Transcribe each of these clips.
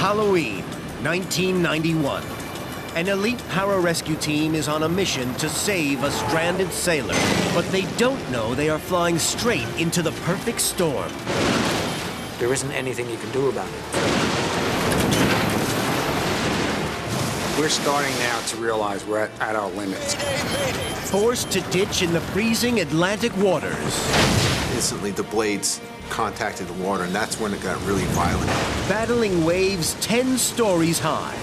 Halloween, 1991. An elite pararescue team is on a mission to save a stranded sailor, but they don't know they are flying straight into the perfect storm. There isn't anything you can do about it. We're starting now to realize we're at our limits. Forced to ditch in the freezing Atlantic waters. Instantly, the blades contacted the water, and that's when it got really violent. Battling waves 10 stories high.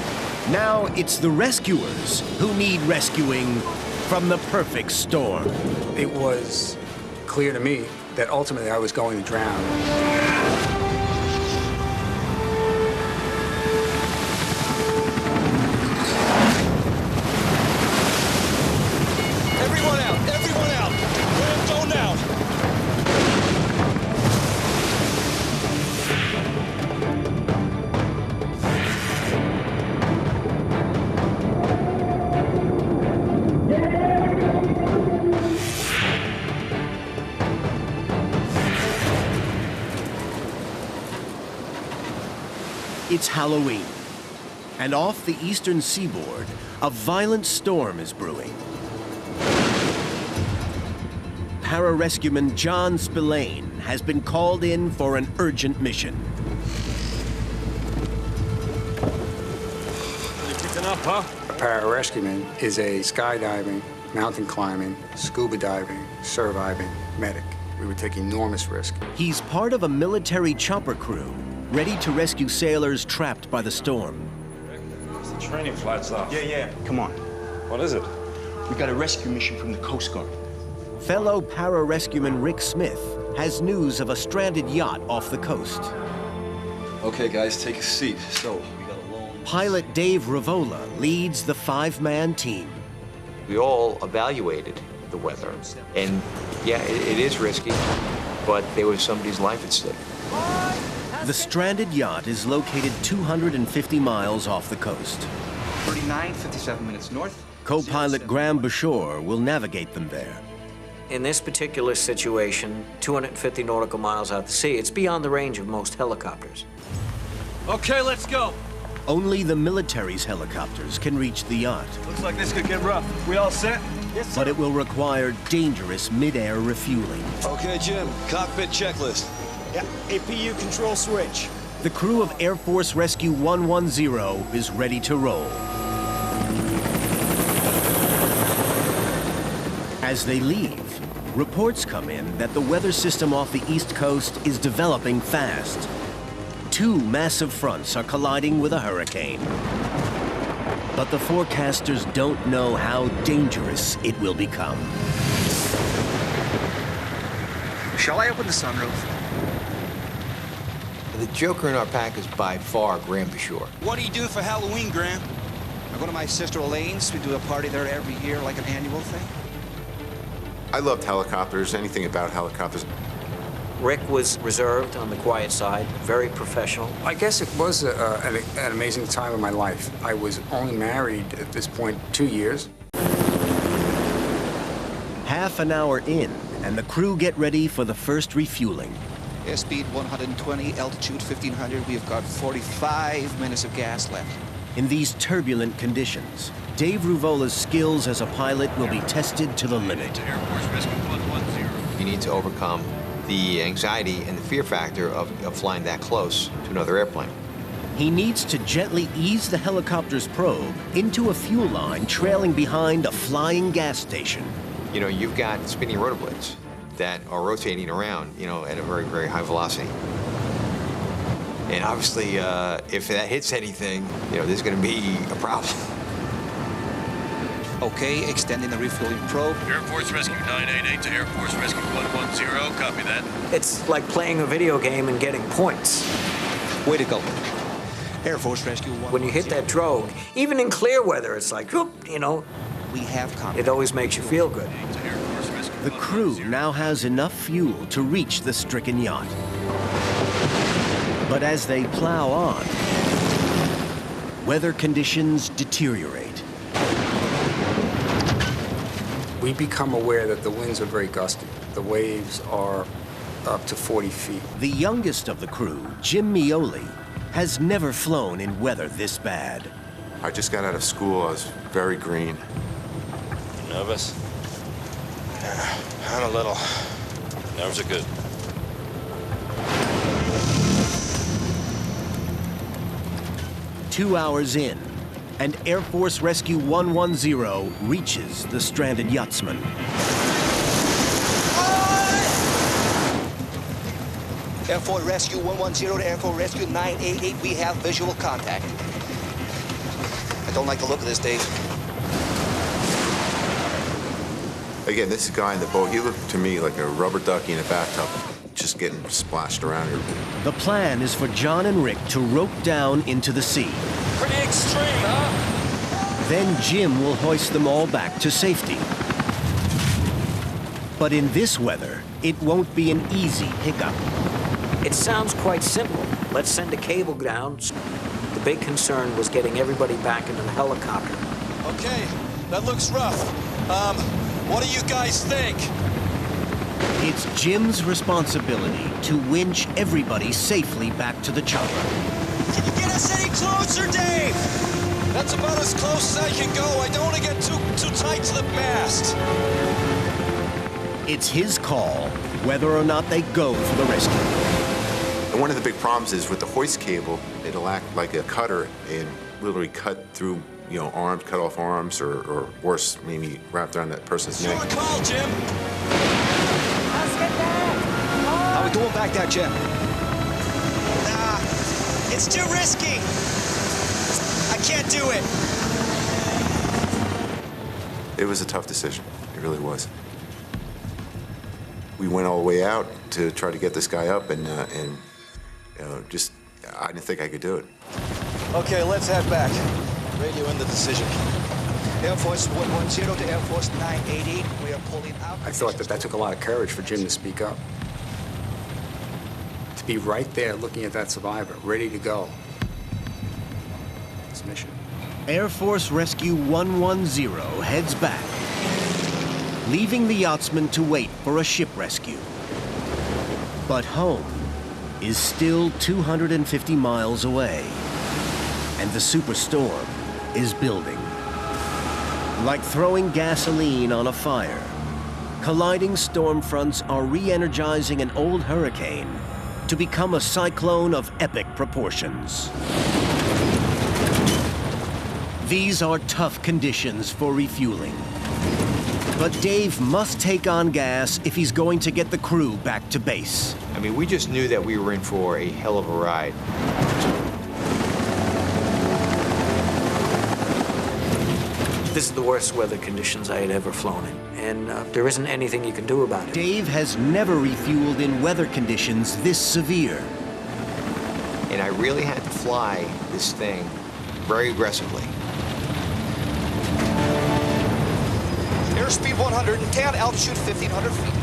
Now it's the rescuers who need rescuing from the perfect storm. It was clear to me that ultimately I was going to drown. It's Halloween, and off the eastern seaboard, a violent storm is brewing. Pararescueman John Spillane has been called in for an urgent mission. You picking up, huh? A pararescueman is a skydiving, mountain climbing, scuba diving, surviving medic. We would take enormous risk. He's part of a military chopper crew, ready to rescue sailors trapped by the storm. The training flight's off. Yeah. Come on. What is it? We got a rescue mission from the Coast Guard. Fellow pararescueman Rick Smith has news of a stranded yacht off the coast. Okay, guys, take a seat. So, we got a long... Pilot Dave Rivola leads the 5-man team. We all evaluated the weather, and yeah, it is risky, but there was somebody's life at stake. The stranded yacht is located 250 miles off the coast. 39, 57 minutes north. Co-pilot Graham Bashore will navigate them there. In this particular situation, 250 nautical miles out to sea, it's beyond the range of most helicopters. Okay, let's go. Only the military's helicopters can reach the yacht. Looks like this could get rough. We all set? Yes, sir. But it will require dangerous mid-air refueling. Okay, Jim, cockpit checklist. Yeah, APU control switch. The crew of Air Force Rescue 110 is ready to roll. As they leave, reports come in that the weather system off the East Coast is developing fast. 2 massive fronts are colliding with a hurricane. But the forecasters don't know how dangerous it will become. Shall I open the sunroof? The joker in our pack is by far Graham Bashore. What do you do for Halloween, Graham? I go to my sister Elaine's. We do a party there every year, like an annual thing. I loved helicopters, anything about helicopters. Rick was reserved on the quiet side, very professional. I guess it was an amazing time of my life. I was only married at this point 2 years. Half an hour in, and the crew get ready for the first refueling. Airspeed 120, altitude 1500. We've got 45 minutes of gas left. In these turbulent conditions, Dave Ruvola's skills as a pilot will be tested to the limit. Air Force Rescue 110. You need to overcome the anxiety and the fear factor of flying that close to another airplane. He needs to gently ease the helicopter's probe into a fuel line trailing behind a flying gas station. You know, you've got spinning rotor blades that are rotating around, you know, at a very, very high velocity. And obviously, if that hits anything, you know, there's going to be a problem. Okay, extending the refueling probe. Air Force Rescue 988 to Air Force Rescue 110. Copy that. It's like playing a video game and getting points. Way to go. Air Force Rescue 110. When you hit that drogue, even in clear weather, it's like, whoop, you know, we have contact. it always makes you feel good. The crew now has enough fuel to reach the stricken yacht. But as they plow on, weather conditions deteriorate. We become aware that the winds are very gusty. The waves are up to 40 feet. The youngest of the crew, Jim Mioli, has never flown in weather this bad. I just got out of school. I was very green. Nervous? I'm a little. Nerves are good. Two hours in, and Air Force Rescue 110 reaches the stranded yachtsman. Air Force Rescue 110 to Air Force Rescue 988, we have visual contact. I don't like the look of this, Dave. Again, this guy in the boat, he looked to me like a rubber ducky in a bathtub, just getting splashed around here. The plan is for John and Rick to rope down into the sea. Pretty extreme, huh? Then Jim will hoist them all back to safety. But in this weather, it won't be an easy pickup. It sounds quite simple. Let's send a cable down. The big concern was getting everybody back into the helicopter. Okay, that looks rough. What do you guys think? It's Jim's responsibility to winch everybody safely back to the chopper. Can you get us any closer, Dave? That's about as close as I can go. I don't want to get too tight to the mast. It's his call whether or not they go for the rescue. And one of the big problems is with the hoist cable, it'll act like a cutter and literally cut through, you know, arms, cut off arms, or worse, maybe wrapped around that person's neck. Your call, Jim. How we doing back there, Jim? Nah, it's too risky. I can't do it. It was a tough decision. It really was. We went all the way out to try to get this guy up, and just, I didn't think I could do it. Okay, let's head back. Radio in the decision. Air Force 110 to Air Force 988, we are pulling out. I thought that took a lot of courage for Jim to speak up. To be right there looking at that survivor, ready to go. This mission. Air Force Rescue 110 heads back, leaving the yachtsman to wait for a ship rescue. But home is still 250 miles away, and the superstorm is building. Like throwing gasoline on a fire, colliding storm fronts are re-energizing an old hurricane to become a cyclone of epic proportions. These are tough conditions for refueling. But Dave must take on gas if he's going to get the crew back to base. I mean, we just knew that we were in for a hell of a ride. This is the worst weather conditions I had ever flown in, and there isn't anything you can do about it. Dave has never refueled in weather conditions this severe. And I really had to fly this thing very aggressively. Airspeed 110, altitude 1,500 feet.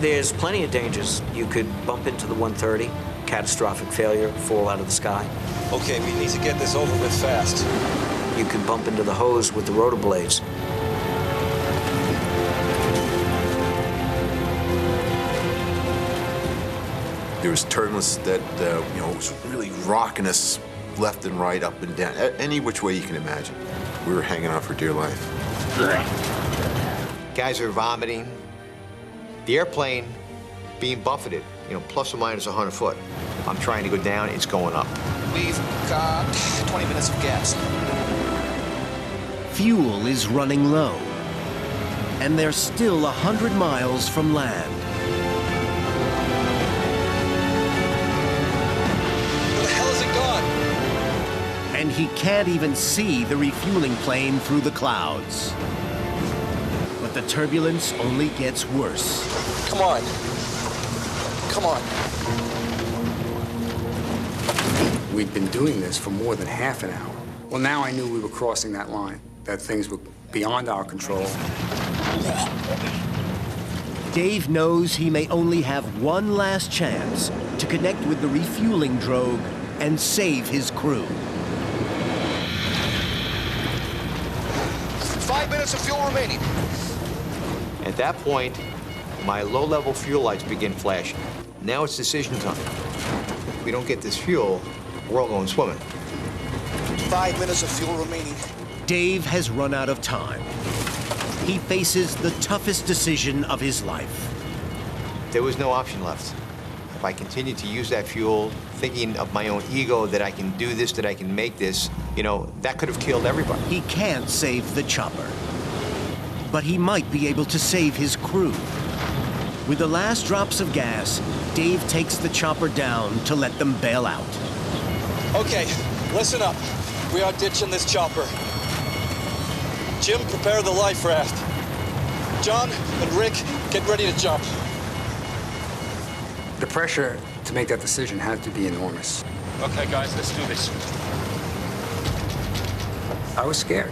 There's plenty of dangers. You could bump into the 130, catastrophic failure, fall out of the sky. Okay, we need to get this over with fast. You could bump into the hose with the rotor blades. There was turbulence that was really rocking us left and right, up and down, any which way you can imagine. We were hanging on for dear life. Guys are vomiting. The airplane being buffeted, plus or minus 100 foot. I'm trying to go down, it's going up. We've got 20 minutes of gas. Fuel is running low, and they're still 100 miles from land. Where the hell is it gone? And he can't even see the refueling plane through the clouds. But the turbulence only gets worse. Come on. Come on. We'd been doing this for more than half an hour. Well, now I knew we were crossing that line, that things were beyond our control. Dave knows he may only have one last chance to connect with the refueling drogue and save his crew. 5 minutes of fuel remaining. At that point, My low-level fuel lights begin flashing. Now it's decision time. If we don't get this fuel, we're all going swimming. 5 minutes of fuel remaining. Dave has run out of time. He faces the toughest decision of his life. There was no option left. If I continued to use that fuel, thinking of my own ego that I can do this, that I can make this, you know, that could have killed everybody. He can't save the chopper, but he might be able to save his crew. With the last drops of gas, Dave takes the chopper down to let them bail out. Okay, listen up. We are ditching this chopper. Jim, prepare the life raft. John and Rick, get ready to jump. The pressure to make that decision had to be enormous. Okay, guys, let's do this. I was scared.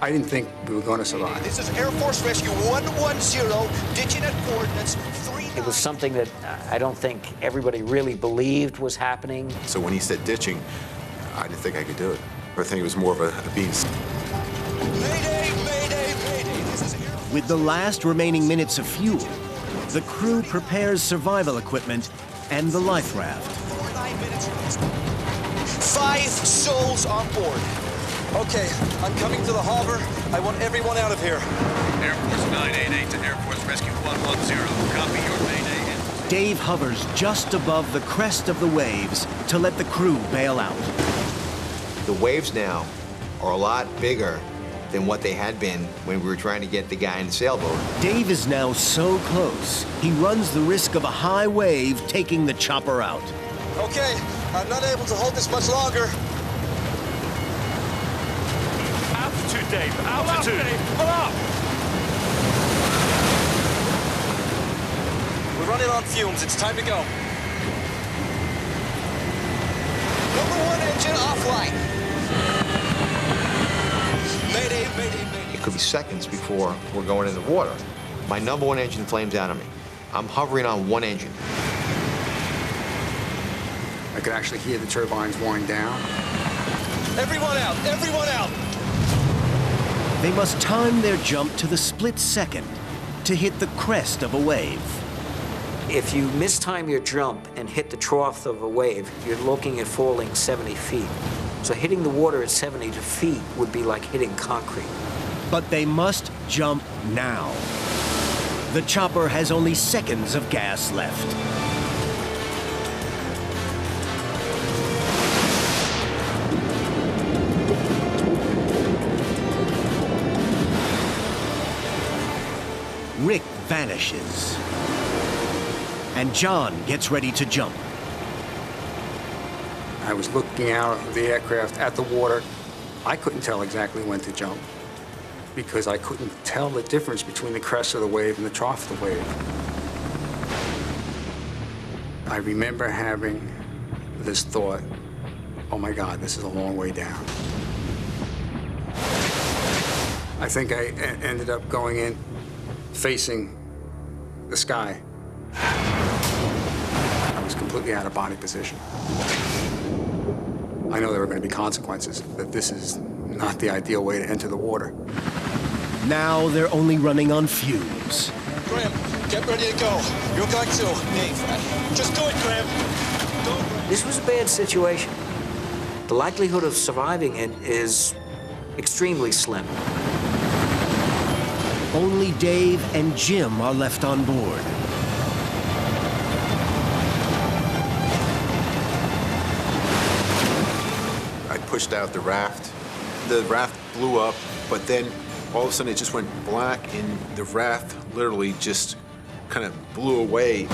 I didn't think we were going to survive. This is Air Force Rescue 110, ditching at coordinates 3. It was something that I don't think everybody really believed was happening. So when he said ditching, I didn't think I could do it. I think it was more of a beast. Mayday, mayday, mayday. This is Air Force. With the last remaining minutes of fuel, the crew prepares survival equipment and the life raft. 9 minutes. 5 souls on board. Okay, I'm coming to the harbor. I want everyone out of here. Air Force 988 to Air Force Rescue 110. Copy your mayday. Dave hovers just above the crest of the waves to let the crew bail out. The waves now are a lot bigger than what they had been when we were trying to get the guy in the sailboat. Dave is now so close, he runs the risk of a high wave taking the chopper out. Okay, I'm not able to hold this much longer. Altitude, Dave. Altitude. Pull up. We're running on fumes. It's time to go. Number 1 engine offline. Mayday, mayday, mayday. It could be seconds before we're going in the water. My number 1 engine flames out of me. I'm hovering on 1 engine. I could actually hear the turbines wind down. Everyone out! Everyone out! They must time their jump to the split second to hit the crest of a wave. If you mistime your jump and hit the trough of a wave, you're looking at falling 70 feet. So hitting the water at 70 feet would be like hitting concrete. But they must jump now. The chopper has only seconds of gas left. Rick vanishes. And John gets ready to jump. I was looking out of the aircraft at the water. I couldn't tell exactly when to jump because I couldn't tell the difference between the crest of the wave and the trough of the wave. I remember having this thought, oh my God, this is a long way down. I think I ended up going in facing the sky. I was completely out of body position. I know there were going to be consequences, that this is not the ideal way to enter the water. Now they're only running on fumes. Graham, get ready to go. You're going to. Dave, Just do it, Graham. This was a bad situation. The likelihood of surviving it is extremely slim. Only Dave and Jim are left on board. I pushed out the raft. The raft blew up, but then all of a sudden it just went black and the raft literally just kind of blew away.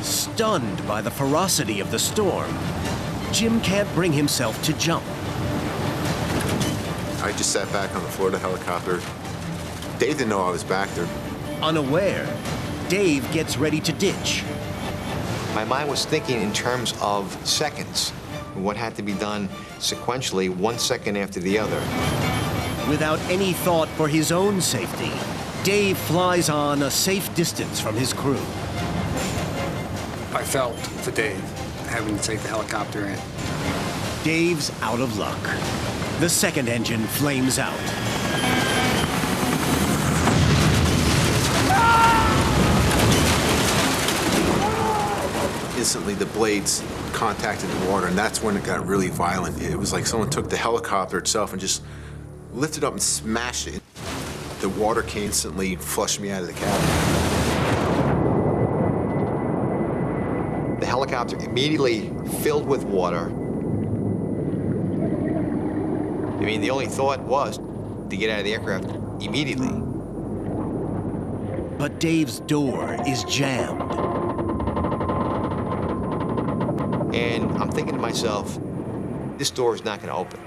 Stunned by the ferocity of the storm, Jim can't bring himself to jump. I just sat back on the floor of the helicopter. Dave didn't know I was back there. Unaware, Dave gets ready to ditch. My mind was thinking in terms of seconds, what had to be done sequentially, 1 second after the other. Without any thought for his own safety, Dave flies on a safe distance from his crew. I felt for Dave having to take the helicopter in. Dave's out of luck. The second engine flames out. the blades contacted the water, and that's when it got really violent. It was like someone took the helicopter itself and just lifted up and smashed it. The water instantly flushed me out of the cabin. The helicopter immediately filled with water. I mean, the only thought was to get out of the aircraft immediately. But Dave's door is jammed. And I'm thinking to myself, this door is not going to open.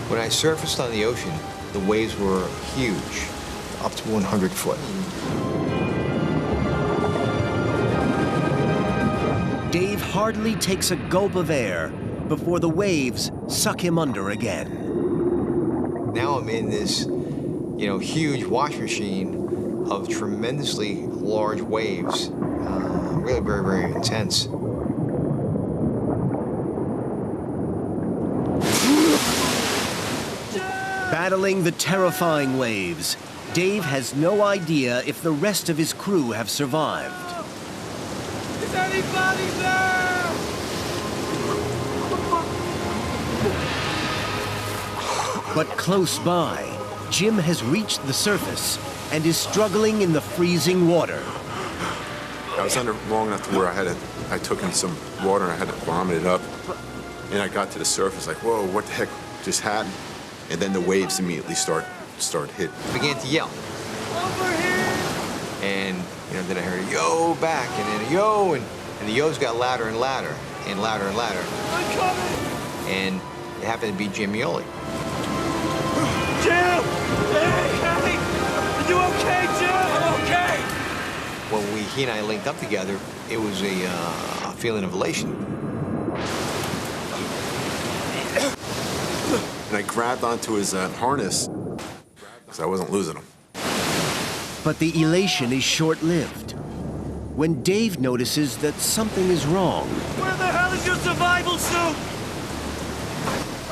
When I surfaced on the ocean, the waves were huge, up to 100 foot. Dave hardly takes a gulp of air before the waves suck him under again. Now I'm in this, huge wash machine of tremendously large waves, really very, very intense. Battling the terrifying waves, Dave has no idea if the rest of his crew have survived. Is anybody there? But close by, Jim has reached the surface and is struggling in the freezing water. I was under long enough to where I took in some water and I had to vomit it up. And I got to the surface like, whoa, what the heck just happened? And then the waves immediately start hitting. I began to yell. Over here! And, then I heard a yo back and then a yo, and the yo's got louder and louder and louder and louder. I'm coming! And it happened to be Jim Yoli. Jim! Hey! Are you okay, Jim? I'm okay! When he and I linked up together, it was a feeling of elation. And I grabbed onto his harness because I wasn't losing him. But the elation is short-lived. When Dave notices that something is wrong. Where the hell is your survival suit?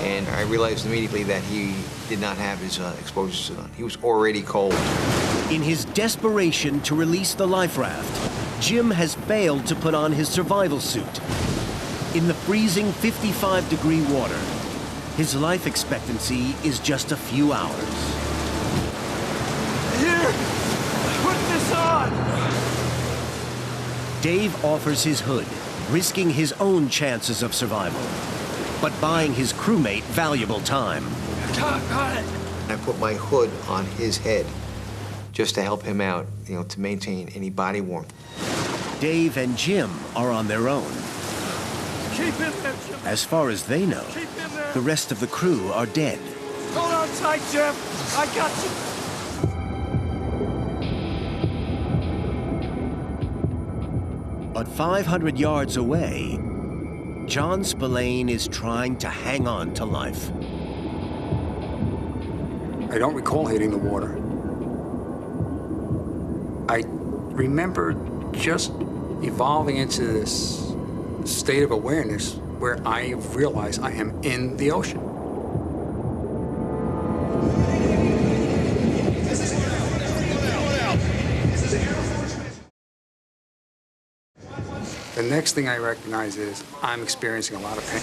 And I realized immediately that he did not have his exposure suit on. He was already cold. In his desperation to release the life raft, Jim has failed to put on his survival suit. In the freezing 55-degree water, his life expectancy is just a few hours. Here! Put this on! Dave offers his hood, risking his own chances of survival, but buying his crewmate valuable time. Got it! I put my hood on his head just to help him out, to maintain any body warmth. Dave and Jim are on their own. Keep him there, Jim! As far as they know, Keep him there! the rest of the crew are dead. Hold on tight, Jim! I got you! But 500 yards away, John Spillane is trying to hang on to life. I don't recall hitting the water. I remember just evolving into this state of awareness where I realize I am in the ocean. The next thing I recognize is I'm experiencing a lot of pain.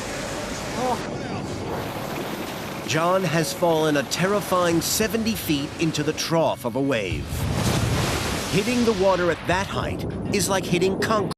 John has fallen a terrifying 70 feet into the trough of a wave. Hitting the water at that height is like hitting concrete.